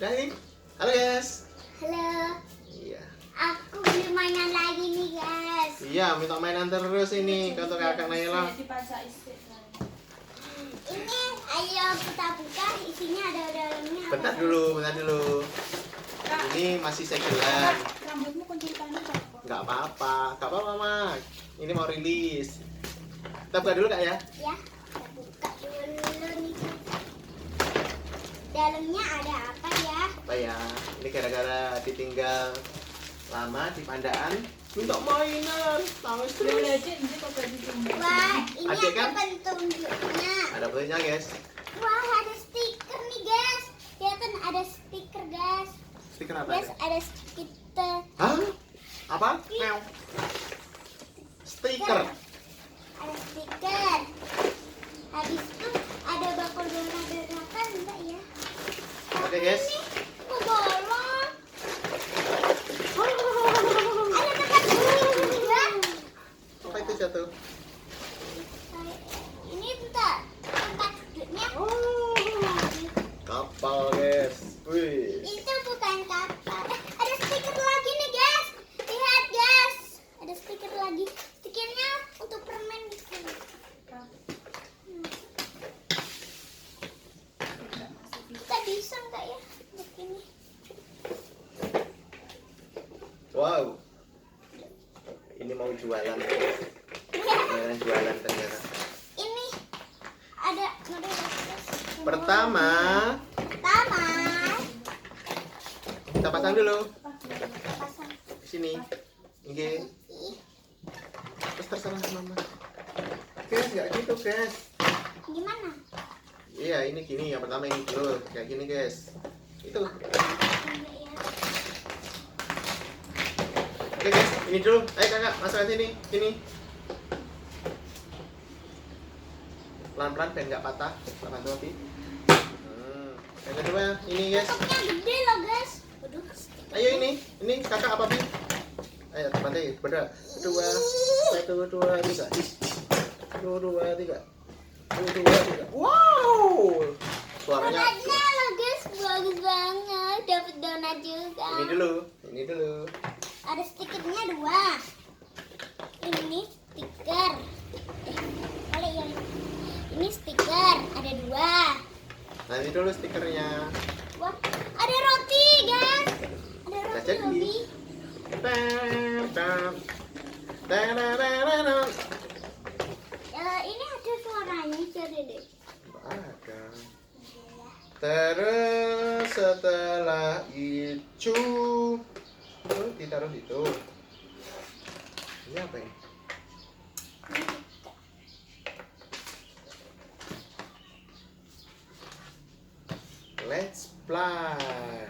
Dari. Halo guys. Halo, Iya. aku beli mainan lagi nih guys. Iya, minta mainan terus ini kata kakak Naila. Ini ayo kita buka, isinya ada dalamnya. Bentar dulu. Ini masih segelan. Rambutmu kunci tangan kok. Nggak apa-apa, Mak. Ini mau rilis. Kita buka dulu kak ya. Ya, kita buka dulu nih. Dalamnya ada apa ya? Apa ya? Ini gara-gara ditinggal lama di Pandaan. Minta mainan, nangis terus. Wah, ini Adik ada kan? petunjuknya. Ada bentuknya guys. Wah, ada stiker nih guys. Kelihatan ada stiker guys. Stiker apa? Guys, Ya? ada stiker. Hah? Apa? Stiker. Ada stiker. Habis itu ada bakul donat-donatan enggak ya? Oke guys. Ini kok bolong? Ada tempat duduk juga. Apa itu jatuh? Ini bentar. Tempat duduknya. Kapal guys. Wih. Itu bukan kapal. Ada stiker lagi nih guys. Lihat guys. Ada stiker lagi. Stikernya untuk permen di sini. Kita bisa nggak ya? Begini. Wow. Ini mau jualan. Mainan jualan ternyata. Ini ada model guys. Pertama, kita pasang dulu. Kita pasang. Sini. Oke. Ih, Terus terserah mama. Guys, nggak gitu guys. gimana? Iya, ini gini. Yang pertama ini dulu. Kayak gini guys. Itu. Enggak ya. Oke guys, ini dulu. Ayo kakak, masukkan sini. Sini. Pelan-pelan biar nggak patah. Pelan tapi. Yang kedua, ini guys. Tutupnya gede loh guys. Waduh. Ayo ini kakak apa Pi? Ayo teman-teman, beda. Dua, satu, dua, tiga. Dua, tiga. Dua, tiga. Wow, suaranya. Donatnya loh guys, bagus banget. Dapat donat juga. Ini dulu. Ada stikernya 2. Ini stiker. Boleh ya. Ini stiker, ada 2. Nanti dulu stikernya. Wah, ada roti guys. Ada Nggak roti. jadi. Tam, tam. Tararararam. Ini ada suaranya, coba deh. Ada. Terus setelah itu ditaruh situ. Ini apa ini? Let's play.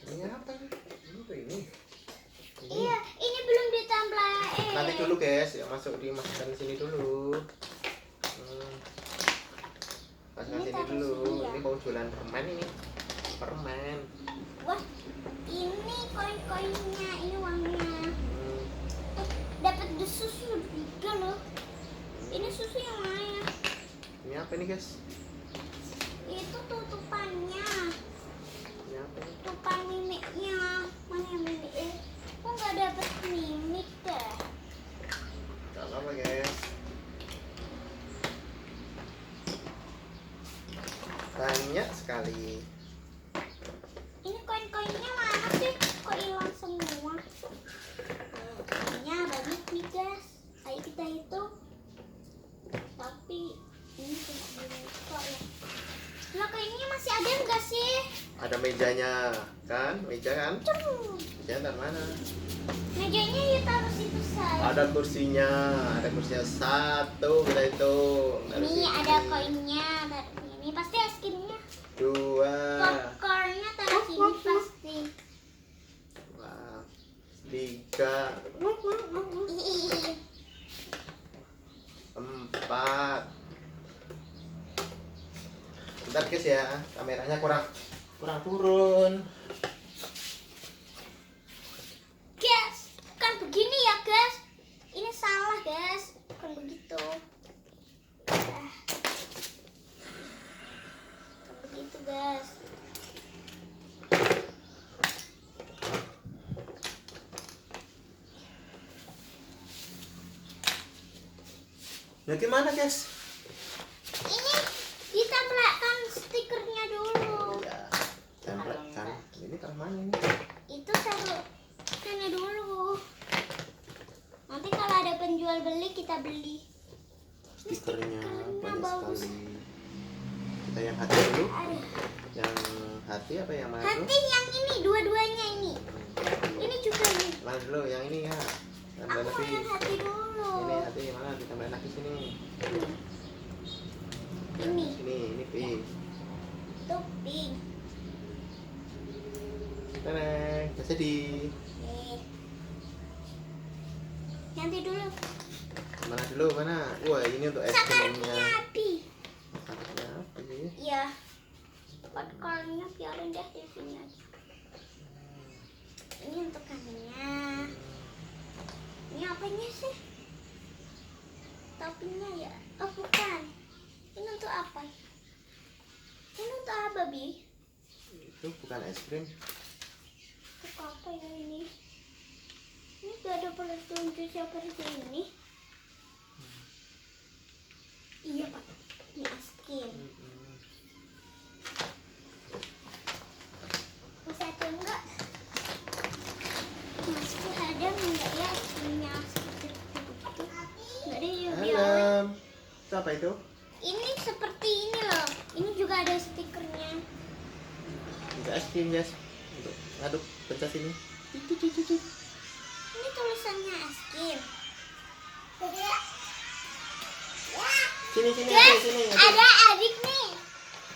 Ini apa nih? Ini tuh ini. Ini. Iya, ini belum ditambahin. Nanti dulu guys, ya dimasukkan sini dulu. Masukkan Ini sini taruh dulu. sini ya? Ini mau jualan permen ini. Permen. Wah, ini koin-koinnya, ini uangnya. Hmm. Dapat susu juga loh. Ini susu yang mana ya? Ini apa ini guys? Itu tutupannya. Ini apa ini? Tutupan mimiknya. Mana yang mimik? Kok nggak dapat mimik deh? Gak apa-apa guys. Banyak sekali. Ini koin-koinnya mana sih? Kok hilang semua? Koinnya banyak nih guys. Ayo kita hitung. Tapi ini cuma buka ya. Lah koinnya masih ada nggak sih? Ada mejanya kan? Meja kan? Meja ntar mana? Mejanya ya taruh situ saja. Ada kursinya satu kita hitung. Dari Ini sini. ada koinnya. Taruh ini pasti es krimnya. 2. Popcornnya taruh sini pasti. Wah, 3, Ih, 4. Bentar guys ya, kameranya kurang turun. guys, bukan begini ya guys. Ini salah guys. Bukan begitu. Ya gimana guys? Ini ditempelkan stikernya dulu. Ya, tempelkan. Ini taruh mana ini? Itu taruh sini dulu. Nanti kalau ada penjual beli kita beli. Stikernya banyak bagus. sekali. Kita yang hati dulu. Aduh. Yang hati apa yang mana dulu? Hati yang ini, dua-duanya ini. Ini juga ini. Mana dulu? Yang ini ya. Tambah Aku mau lebih. yang hati dulu. Ini hati mana? Ditambahin lagi sini. Ini. Ini pink. Itu pink. Tenang, udah jadi. Ganti dulu. Mana dulu? Mana? Wah, ini untuk es krimnya. Sakarnya api. Sakarnya api. Iya. Potkolnya biarin deh di sini aja. Ini untuk kanannya. Ini apanya sih? Toppingnya ya? Oh bukan. Ini untuk apa? Ini untuk apa, Bi? Itu bukan es krim. Untuk apa ya ini? Ini gak ada petunjuk seperti ini. Iya, Pak. Ini es krim. Masih ada enggak? Masih ada enggak ya punya seperti itu? Enggak ada ya, biar. Alam. Itu apa itu? Ini seperti ini loh. Ini juga ada stikernya. Untuk es krim guys. Untuk ngaduk pencet sini. Ini tulisannya es krim. Sini Guys, sini. ada adik nih.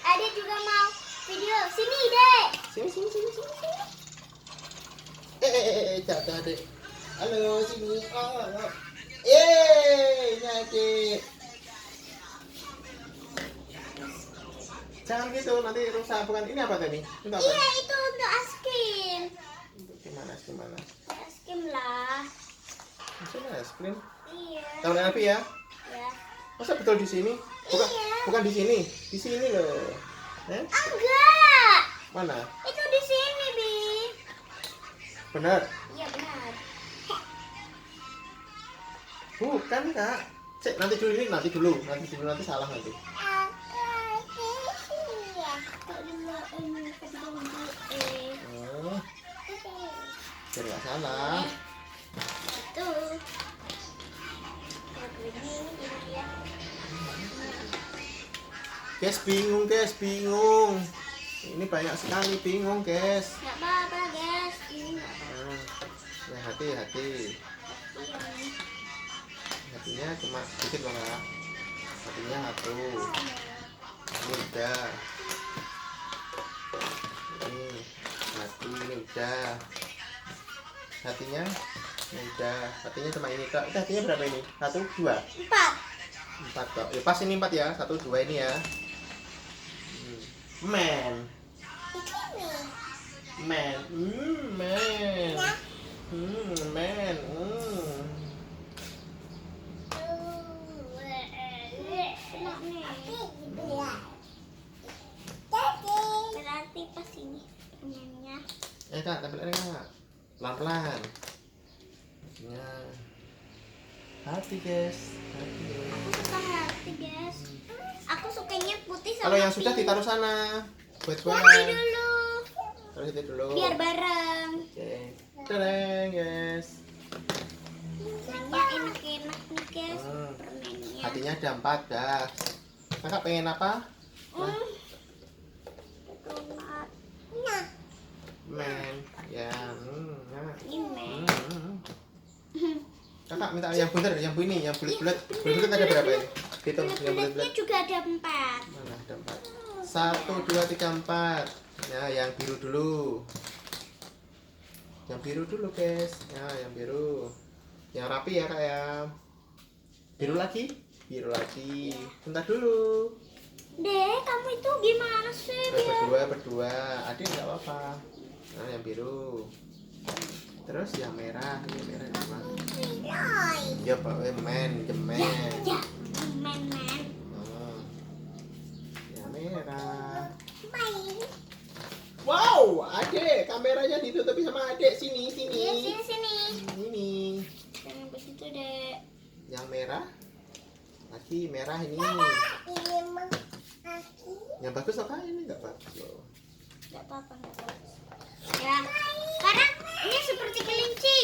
Adik juga mau video. Sini, Dek. Sini. Jatuh adik. Halo, sini. Oh. Ini adik. Jangan gitu, nanti rusak. Bukan ini apa tadi? Itu apa? Iya, itu untuk es krim. Untuk gimana? Es krim lah. Maksudnya es krim? Iya. Taruh api ya? Ya. Masa betul di sini? Bukan, Iya. bukan di sini. Di sini loh. Enggak. Mana? Itu di sini, Bi. Benar. Iya, benar. Bukan kak. Cek nanti dulu ini nanti salah nanti. Oh, biar nggak salah. Itu. Guys bingung. Ini banyak sekali bingung guys. Nggak apa-apa, guys. Ini nggak apa-apa. Ya hati. Hatinya cuma sedikit loh kak. Hatinya satu. Ini udah. Ini hati ini udah. Hatinya ini udah. Hatinya cuma ini kak. Itu hatinya berapa ini? 1, 2, 4 kok. Ya pas ini 4 ya. 1, 2 ini ya. Man. Man. Berarti pas ini punyanya. Kak, tempelin kak. Pelan-pelan. Ya. Hati guys. Hati. Aku suka hati, guys. Aku sukanya putih sama Kalau yang sudah pink. ditaruh sana. Buat Putih jualan. dulu. Taruh situ dulu. Biar bareng. Oke. Tereng guys. Rasanya enak-enak nih, guys. Permennya. Hatinya ada 4 dah. Kakak pengen apa? Donat. Men. Ya. Ini men. Kakak minta yang bener, yang ini, yang bulat-bulat. Bulat-bulat ada berapa ini? Hitung yang Bulat-bulatnya bulat-bulat. juga ada 4. Mana ada 4? 1, 2, 3, 4. Ya, yang biru dulu. Yang biru dulu, guys. Ya, yang biru. Yang rapi ya, Kak ya. Biru lagi. Bentar dulu. Dek, kamu itu gimana sih? Berdua. Adik nggak apa-apa. Nah, yang biru. Terus yang merah cuma. Ya, Pak, men. Ya, men. Oh. Yang merah. Wow, adik, kameranya ditutupi sama adik. Sini. Iya, sini. Ini. Jangan begitu, Dek. Yang merah. Lagi merah ini. Ini mah lagi. Yang bagus apa ini nggak bagus loh. Nggak apa-apa, nggak bagus. Ya, sekarang ini seperti kelinci.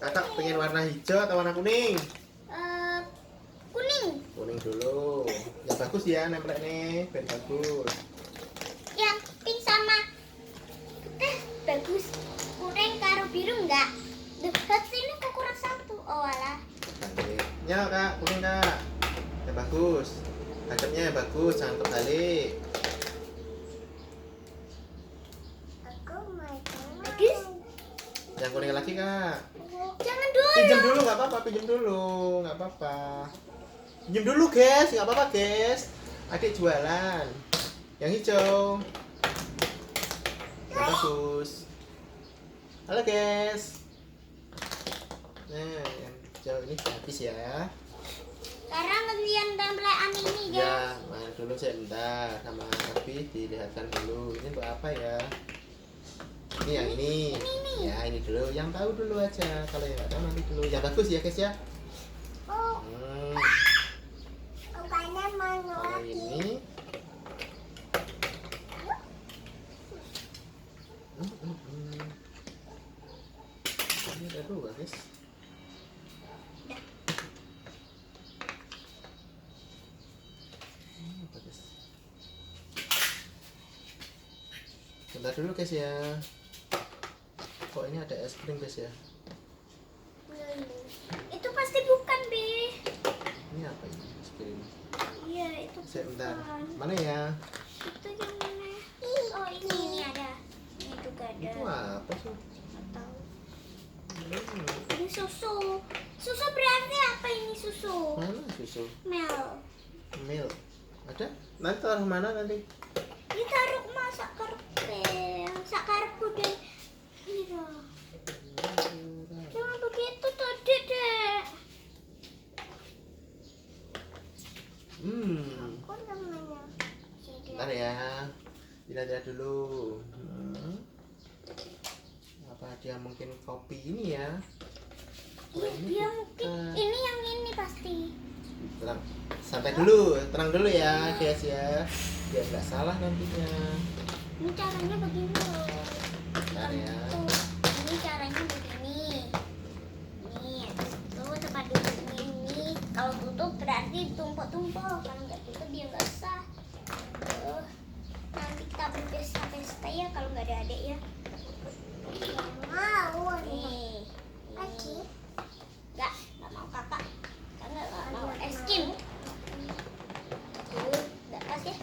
Kakak pengen warna hijau atau warna kuning? Kuning. Kuning dulu. Yang bagus ya nempel nih, biar bagus. Yang pink sama bagus. Kuning karo biru enggak? Dekat sini kok kurang satu. Oh alah. Balik. Ya kak, kuning kak. Yang bagus. Hadapnya yang bagus, jangan terbalik. Bagus. Yang kuning lagi kak. Jangan dulu. Pinjam dulu nggak apa-apa, pinjam dulu nggak apa-apa. Pinjam dulu guys, nggak apa-apa guys. Adik jualan. Yang hijau. Yang bagus. Halo guys. Nah, yang hijau ini sudah habis ya. Sekarang gantian tempelan ini guys. Ya, mana dulu sebentar sama habis dilihatkan dulu. Ini untuk apa ya? Ini yang ini. Ya, ini dulu. Yang tahu dulu aja. Kalau yang nggak tahu nanti dulu. Yang bagus ya guys ya. Oh, obatnya mana Kalau lagi? ini. Ini ada dua guys. Apa guys? Bentar dulu guys ya. Kok ini ada es krim guys ya? Itu pasti bukan, Be. Ini apa ini es krim? Iya, itu Sebentar. bukan. Mana ya? Itu yang mana? Oh, ini ada. Ini juga ada. Itu apa sih? Nggak tahu. Hmm. Ini susu. Susu berarti apa ini susu? Mana susu? Mel. Milk. Ada? Nanti taruh mana nanti? Ditaruh masak karpet. Sak karepku deh. Iya. Jangan begitu tadi, Dek. Aku namanya. Bentar ya. Dilihat dulu. Apa dia mungkin kopi ini ya? Iya, dia mungkin ini yang ini pasti. Tenang. Santai dulu, tenang dulu ya guys ya. Biar nggak salah nantinya. Ini caranya begini loh. Bentar ya. Ini caranya begini. Nih, itu tempat duduknya ini. Kalau tutup berarti tumpuk-tumpuk. Kalau nggak tutup dia nggak sah. Nanti kita berpesta-pesta ya kalau nggak ada adik ya. Mau nih. Lagi? Nggak mau kakak. Karena nggak mau es krim. Nggak pas ya.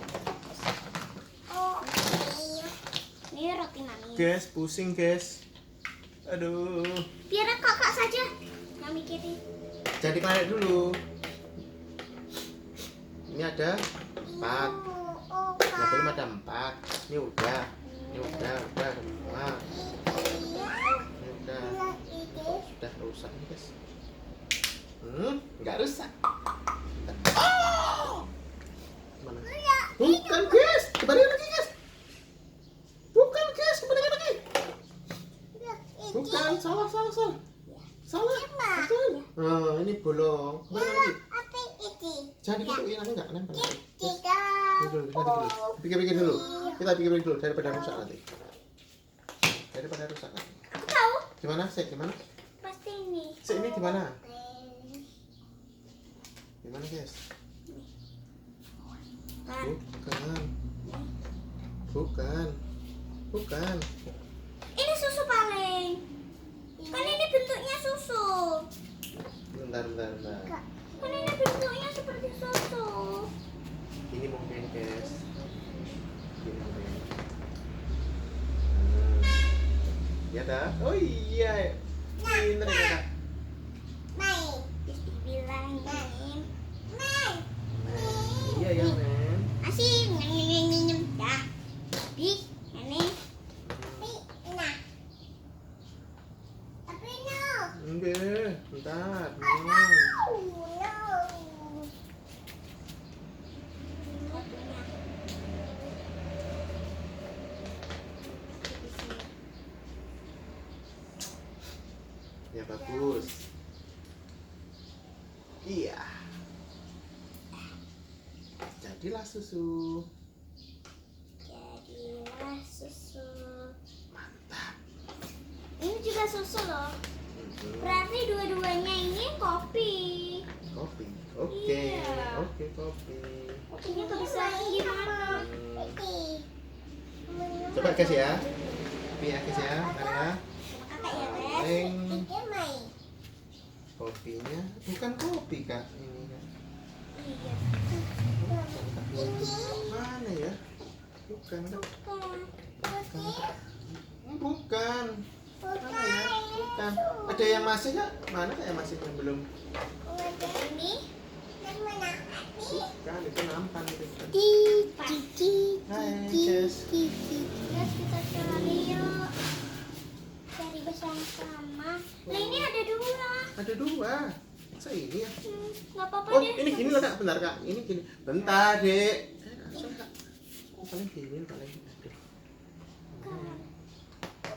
Oh, ini roti manis. Guys, pusing guys. Aduh. Biar kakak saja yang mikirin. Jadi planet dulu. Ini ada 4. Nah, belum ada 4. Ini udah. Ini udah semua. Ini udah. Sudah rusak nih guys. Nggak rusak. Mana? Bukan guys, kembali lagi guys. Bukan guys, kembali lagi. Bukan, salah. Salah. Bukan. Nah, ini bolong. Kembali lagi. Apa itu? Jangan digituin, nanti nggak nempel. Guys. Tidak. Ini dulu, nanti dulu. Pikir-pikir dulu. Kita pikir dulu daripada rusak nanti. Daripada rusak nanti. Aku tahu. Gimana sih? Gimana? Pasti ini. Sih ini gimana? Gimana guys? Bukan. Ini susu paling. Kan ini bentuknya susu. Bentar. Kan ini bentuknya seperti susu. Ini mungkin guys. Ini mungkin. Ya dah. Oh iya. Pinter ya kak. Bismillahirrahmanirrahim. Iya ya men. Asyik. Dah. Habis. Nenek. Enggak. Bentar. Ya bagus. Iya. Jadilah susu. Jadilah susu. Ini juga susu loh. Berarti dua-duanya ini kopi. Kopi. Oke. Iya. Oke, kopi. Kopinya kebesaran gimana? Coba guys ya. Kopi ya guys ya. Mana ya? Kakak ya, Tes. Neng. Kopinya bukan kopi kak ini kak. Iya. Mana ya? Bukan kak. Bukan. Bukan. Mana ya? Bukan. Ada yang masih kak? Mana kak yang masih yang belum? Ini Bukan, itu nampan itu. Hai guys. Guys, kita cari yuk. Cari bersama-sama. Nah, ini ada dua. Ada dua. Masa ini ya? Nggak apa-apa Oh, deh. ini gini loh kak, bentar kak. Ini gini. Bentar dek. Kak. Paling gini paling.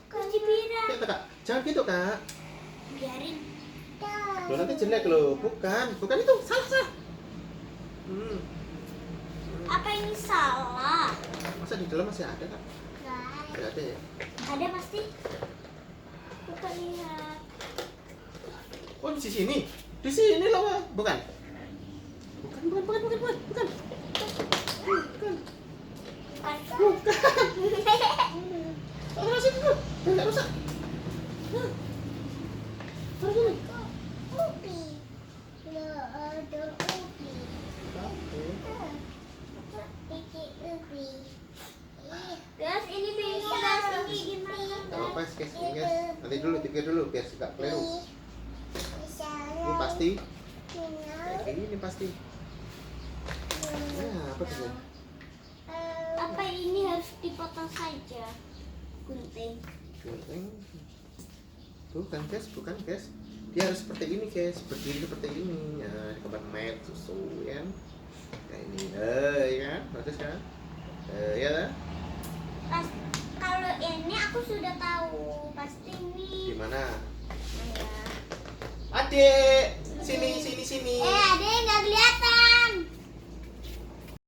Kunci pirang. Kak, kak, jangan gitu kak. Biarin. Loh nanti jelek loh. Bukan, bukan itu. Salah. Apa ini salah? Masa di dalam masih ada kak? Tidak ada ya? Ada pasti. Bukan lihat. Oh di sini. Di sini loh, Wak. Bukan. Bukan. Bukan. Bukan. Taruh sini dulu. Enggak rusak. Taruh sini. Guys, ini bingung guys, ini gimana? Gak apa-apa guys, ini guys. Nanti dulu dipikir dulu biar gak keliru. Ini pasti. Kayak gini pasti. Nah, apa tuh? Apa ini harus dipotong saja? Gunting. Gunting. Bukan guys. Dia harus seperti ini guys, berdiri seperti ini. Nah, dikembang mat susu ya. Kayak ini. Ya kan? Bagus kan? Ya kan? Pas kalau ini aku sudah tahu pasti ini. Gimana? Nah, ya. Adik, sini. Adek nggak kelihatan.